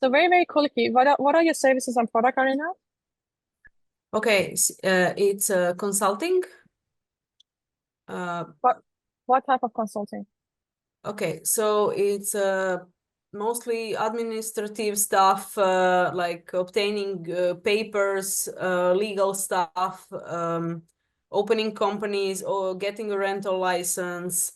So very, very quickly, what are your services and product, Arena? Okay, it's consulting. What type of consulting? Okay, so it's mostly administrative stuff, like obtaining papers, legal stuff, opening companies or getting a rental license,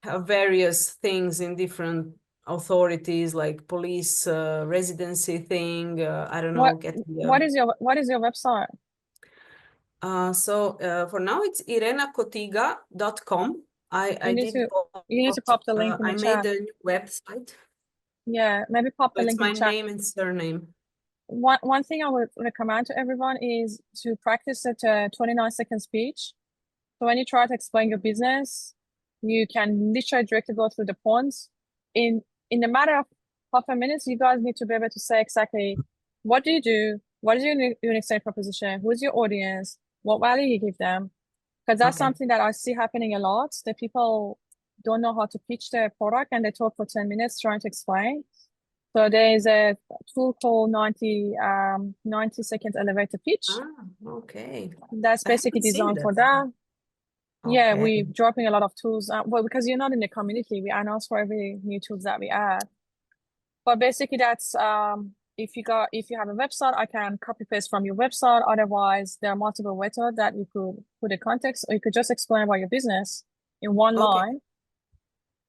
various things in different authorities like police, residency thing, I don't know, getting What is your website? So for now it's irenacotiga.com. I You need did to pop the link in the I chat. made a new website. Yeah, maybe pop So the it's link in my the chat. name and surname. One thing I would recommend to everyone is to practice at a 29-second speech. So when you try to explain your business, you can literally directly go through the points. In a matter of half a minute, you guys need to be able to say exactly what do you do, what is your unique selling proposition, who's your audience, what value you give them. Because that's something that I see happening a lot, that people don't know how to pitch their product and they talk for 10 minutes trying to explain. So there's a tool called 90 seconds elevator pitch. Okay. That's basically designed for that. Yeah, we're dropping a lot of tools. Well, because you're not in the community, we announce for every new tools that we add. But basically, that's if you have a website, I can copy paste from your website. Otherwise, there are multiple methods that you could put a context, or you could just explain about your business in one line.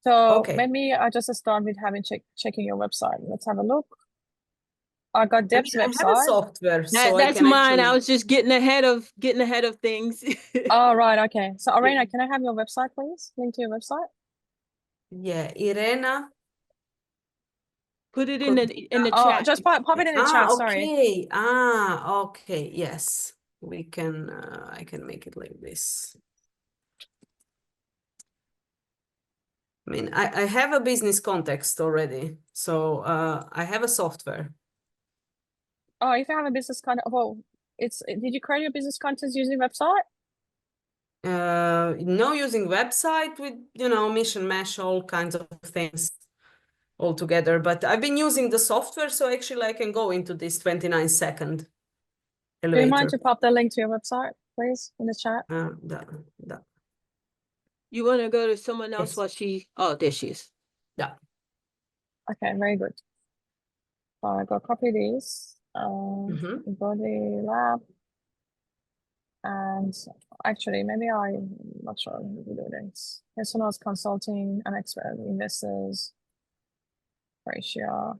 So maybe I just start with checking your website. Let's have a look. I got Deb's website. I have a software, so that's mine. I was just getting ahead of things. Oh, right. Okay. So Arena, can I have your website, please? Link to your website. Yeah, Irena. Put it in the chat. Just pop it in the chat. Sorry. Okay. Okay. Yes, we can. I can make it like this. I mean, I have a business context already, so I have a software. Oh, if you have a business content, well, did you create your business content using website? No, using website with, Mission Mesh, all kinds of things all together. But I've been using the software, so actually I can go into this 29-second elevator. Do you mind to pop the link to your website, please, in the chat? You want to go to someone else while there she is. Yeah. Okay, very good. So I go copy this, go to lab. And actually, maybe I'm not sure how to do this. Personals consulting and expert investors ratio.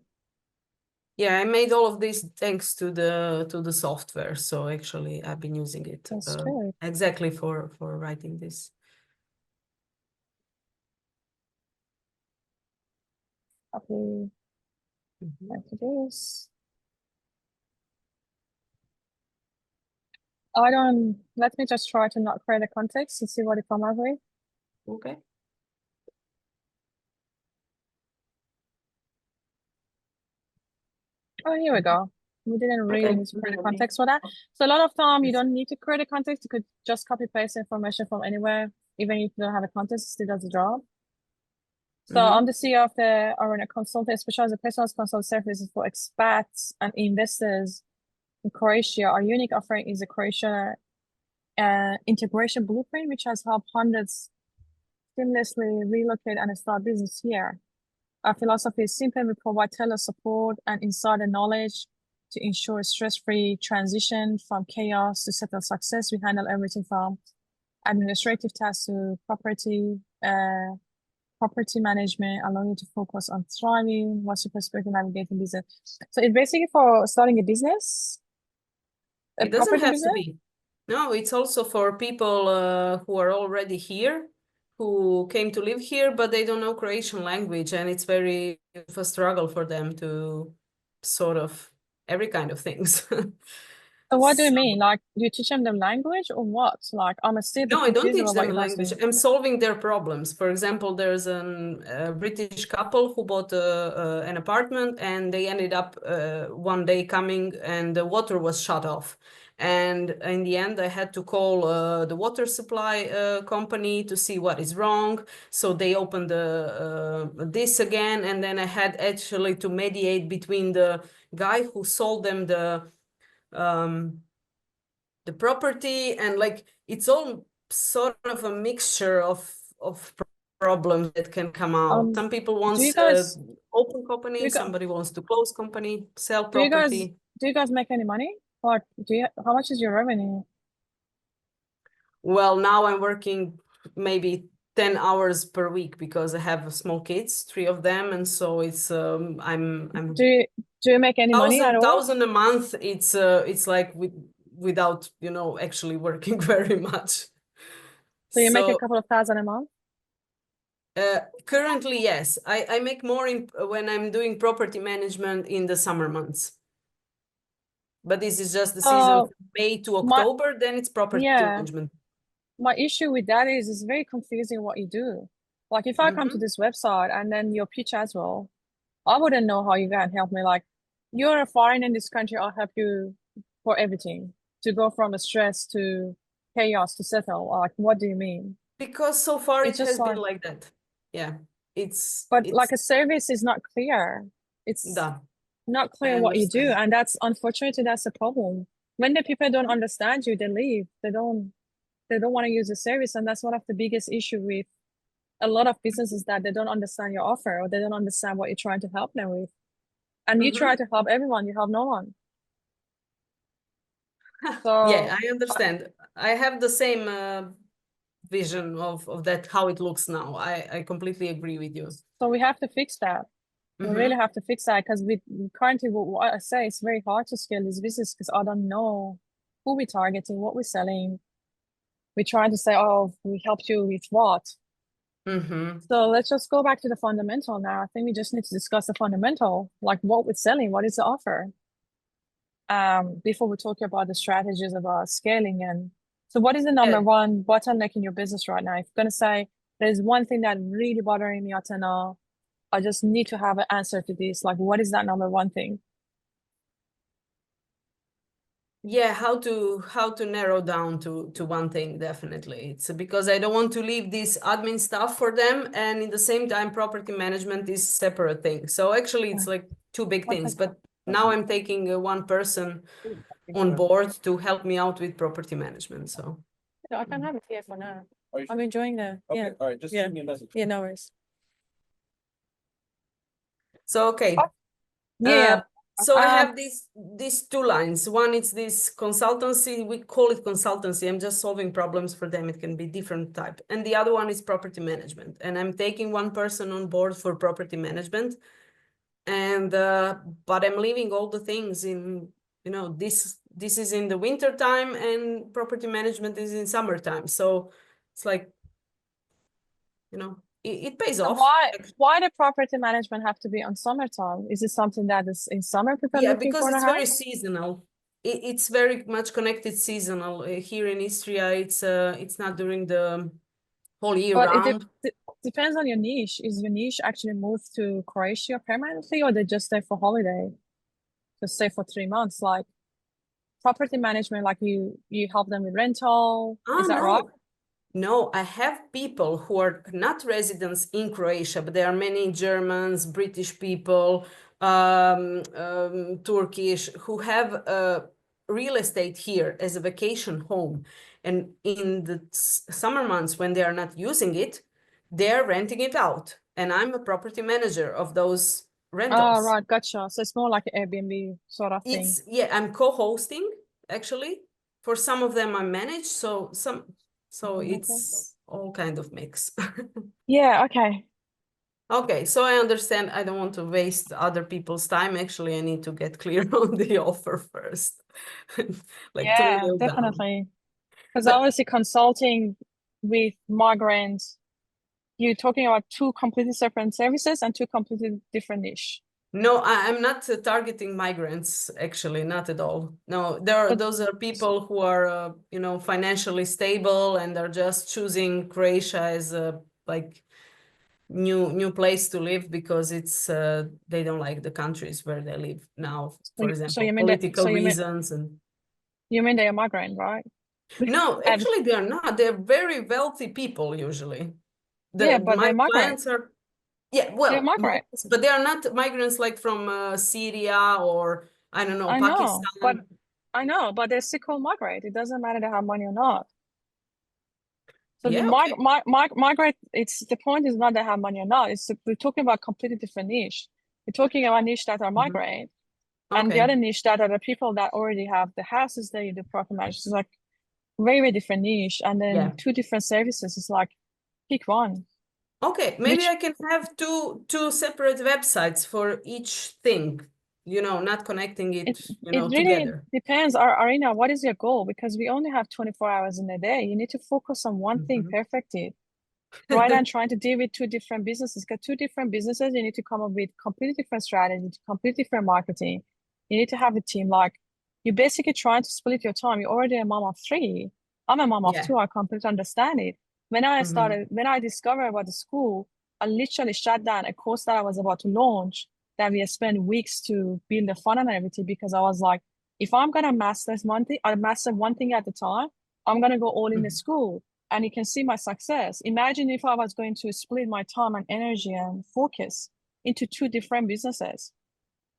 Yeah, I made all of this thanks to the software. So actually, I've been using it exactly for writing this. Copy this. Let me just try to not create a context and see what it comes up with. Okay. Oh, here we go. We didn't really need to create a context for that. So a lot of time you don't need to create a context. You could just copy paste information from anywhere, even if you don't have a context, it still does the job. So I'm the CEO of the Arena Consulting, specialized in personal consult services for expats and investors in Croatia. Our unique offering is the Croatia integration blueprint, which has helped hundreds seamlessly relocate and start business here. Our philosophy is simple. We provide tailored support and insider knowledge to ensure a stress-free transition from chaos to settled success. We handle everything from administrative tasks to property management, allowing you to focus on thriving. What's your perspective navigating business? So it's basically for starting a business. It doesn't have to be. No, it's also for people who are already here, who came to live here, but they don't know Croatian language, and it's very of a struggle for them to sort of every kind of things. So what do you mean? Like, you teach them the language or what? Like, I'm still No, I don't teach them the language. I'm solving their problems. For example, there's a British couple who bought an apartment, and they ended up one day coming and the water was shut off. And in the end, I had to call the water supply company to see what is wrong. So they opened this again, and then I had actually to mediate between the guy who sold them the property, and like it's all sort of a mixture of problems that can come out. Some people want open company, somebody wants to close company, sell property. Do you guys make any money? Or how much is your revenue? Well, now I'm working maybe 10 hours per week because I have small kids, 3 of them, and so it's I'm Do you make any money at all? 1,000 a month. It's like without, you know, actually working very much. So you make a couple of thousand a month? Currently, yes. I make more when I'm doing property management in the summer months. But this is just the season from May to October, then it's property management. My issue with that is it's very confusing what you do. Like if I come to this website and then your pitch as well, I wouldn't know how you can help me. Like, you're a foreigner in this country, I'll help you for everything. To go from a stress to chaos to settle. Like, what do you mean? Because so far it has been like that. Yeah. But like a service is not clear. It's not clear what you do. And that's unfortunately that's the problem. When the people don't understand you, they leave. They don't want to use the service. And that's one of the biggest issue with a lot of businesses, that they don't understand your offer, or they don't understand what you're trying to help them with. And you try to help everyone, you help no one. So yeah, I understand. I have the same vision of that, how it looks now. I completely agree with you. So we have to fix that. We really have to fix that, because we currently, what I say, it's very hard to scale this business because I don't know who we're targeting, what we're selling. We're trying to say, oh, we helped you with what? So let's just go back to the fundamental now. I think we just need to discuss the fundamental, like what we're selling, what is the offer, before we talk about the strategies about scaling. And so what is the number one bottleneck in your business right now? If you're going to say there's one thing that really bothering me, Atana, I just need to have an answer to this. Like, what is that number one thing? Yeah, how to narrow down to one thing, definitely. It's because I don't want to leave this admin stuff for them, and in the same time property management is separate thing. So actually it's like two big things, but now I'm taking one person on board to help me out with property management. So I can have it here for now. I'm enjoying the all right, just send me a message. Yeah, no worries. So okay. So I have these two lines. One is this consultancy. We call it consultancy. I'm just solving problems for them. It can be different type. And the other one is property management. And I'm taking one person on board for property management. And but I'm leaving all the things in, you know, this is in the winter time and property management is in summertime. So it's like, you know, it pays off. Why the property management have to be on summertime? Is it something that is in summer people looking because for it's very seasonal. It's very much connected seasonal. Here in Istria, it's not during the whole year round. It depends on your niche. Is your niche actually moved to Croatia permanently, or they just stay for holiday? Just stay for 3 months, like property management, like you help them with rental. Is that right? No, I have people who are not residents in Croatia, but there are many Germans, British people, Turkish, who have real estate here as a vacation home. And in the summer months when they are not using it, they're renting it out. And I'm a property manager of those rentals. Oh, right, gotcha. So it's more like an Airbnb sort of thing. Yeah, I'm co-hosting, actually. For some of them I manage, so it's all kind of mix. Yeah, okay. Okay, so I understand. I don't want to waste other people's time. Actually, I need to get clear on the offer first. Yeah, definitely. Because obviously consulting with migrants, you're talking about two completely separate services and two completely different niche. No, I'm not targeting migrants, actually, not at all. No, those are people who are, you know, financially stable and are just choosing Croatia as a like new place to live because it's they don't like the countries where they live now, for example, political reasons and. You mean they are migrant, right? No, And actually they are not. They're very wealthy people usually. yeah, but My they're migrant. clients are, yeah, They're well, migrant. but they are not migrants like from Syria or I don't know, I know, but Pakistan. I know, but they're still called migrant. It doesn't matter they have money or not. So the Yeah, okay. migrant, it's the point is not they have money or not. We're talking about completely different niche. We're talking about niche that are migrant, and the Okay. other niche that are the people that already have the houses there, the property managers. It's like very, very different niche, and then Yeah. two different services. It's like pick one. Okay, maybe Which I can have two separate websites for each thing, not connecting it it, it really together. depends. Arena, what is your goal? Because we only have 24 hours in a day. You need to focus on one thing Mhm. perfectly, rather than trying to deal with two different businesses. Because two different businesses, you need to come up with completely different strategy, completely different marketing. You need to have a team. Like you're basically trying to split your time. You're already a mom of three. I'm a mom of Yeah. two. I completely understand it. When I Mhm. when I discovered about the school, I literally shut down a course that I was about to launch that we had spent weeks to build the funnel and everything because I was like, if I'm gonna master one thing at a time, I'm gonna go all in the Mhm. school and you can see my success. Imagine if I was going to split my time and energy and focus into two different businesses.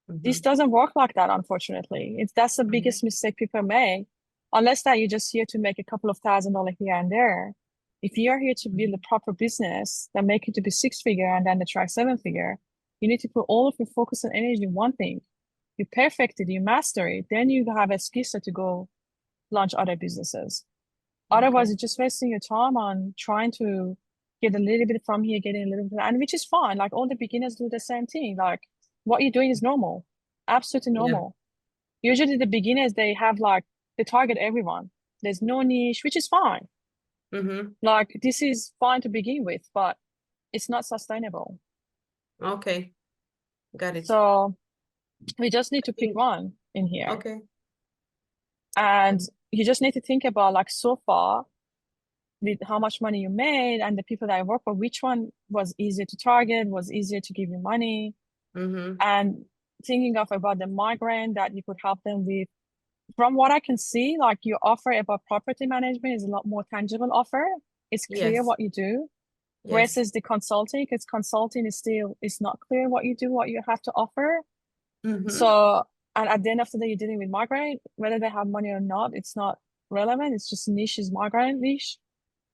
This Mhm. doesn't work like that, unfortunately. That's the Mhm. biggest mistake people make, unless that you're just here to make a couple of $1,000s here and there. If you're here to build a proper business that make it to be 6-figure and then attract 7-figure, you need to put all of your focus and energy in one thing. You perfect it, you master it, then you have a skill set to go launch other businesses. Otherwise, Okay. you're just wasting your time on trying to get a little bit from here, getting a little bit, and which is fine. Like all the beginners do the same thing. Like what you're doing is normal, absolutely Yeah. normal. Usually, the beginners they have like they target everyone. There's no niche, which is fine. Mhm. Like this is fine to begin with, but it's not sustainable. Okay. Got it. So we just need to pick think- one in here, Okay. and you just need to think about like so far with how much money you made and the people that I work with, which one was easier to target, was easier to give you money, Mhm. and thinking of about the migrant that you could help them with. From what I can see, like your offer about property management is a lot more tangible offer. It's clear Yes. what you do Yes. versus the consulting, because consulting is still it's not clear what you do, what you have to offer. Mhm. So, and at the end of the day, you're dealing with migrant, whether they have money or not, it's not relevant. It's just niche is migrant niche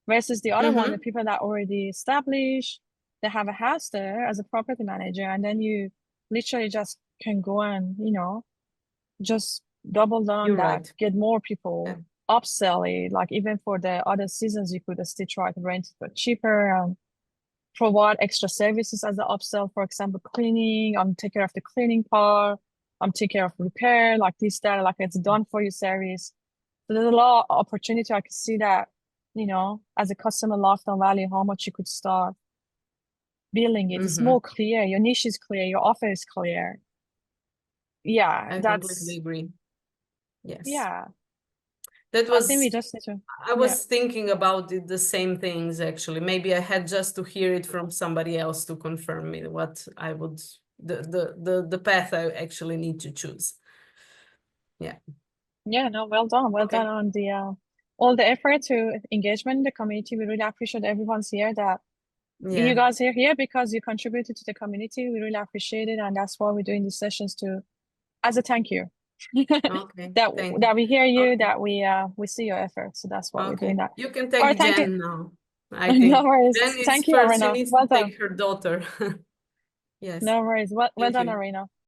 versus the other one, the Mhm. people that already established, they have a house there as a property manager, and then you literally just can go and, just double down You're that, right. get more Yeah. people, upsell it, like even for the other seasons, you could still try to rent it for cheaper and provide extra services as an upsell, for example, cleaning, take care of the cleaning part, take care of repair, like this, that, like it's done for you service. So there's a lot of opportunity. I can see that, as a customer lifetime value, how much you could start building it. It's Mhm. more clear. Your niche is clear. Your offer is clear. Yeah, I completely agree. Yes. yeah. That I think we was, just need to, I was thinking about the same things actually. Maybe I had just to hear it from somebody else to confirm me what I would, the path I actually need to choose. Yeah. yeah, no, well done. Well Okay. done on the, all the effort to engagement in the community. We really appreciate everyone's here that you Yeah. guys are here because you contributed to the community. We really appreciate it. And that's why we're doing these sessions as a thank you. Okay. that Thank you. that we hear you, Okay. that we see your efforts. So that's why we're doing Okay. that. You can All right, take thank you. Jen now. I No think worries. Jen is Thank you, first. She Arena. needs Well to done. take her daughter. Yes. No worries. Well Thank done, you. Arena.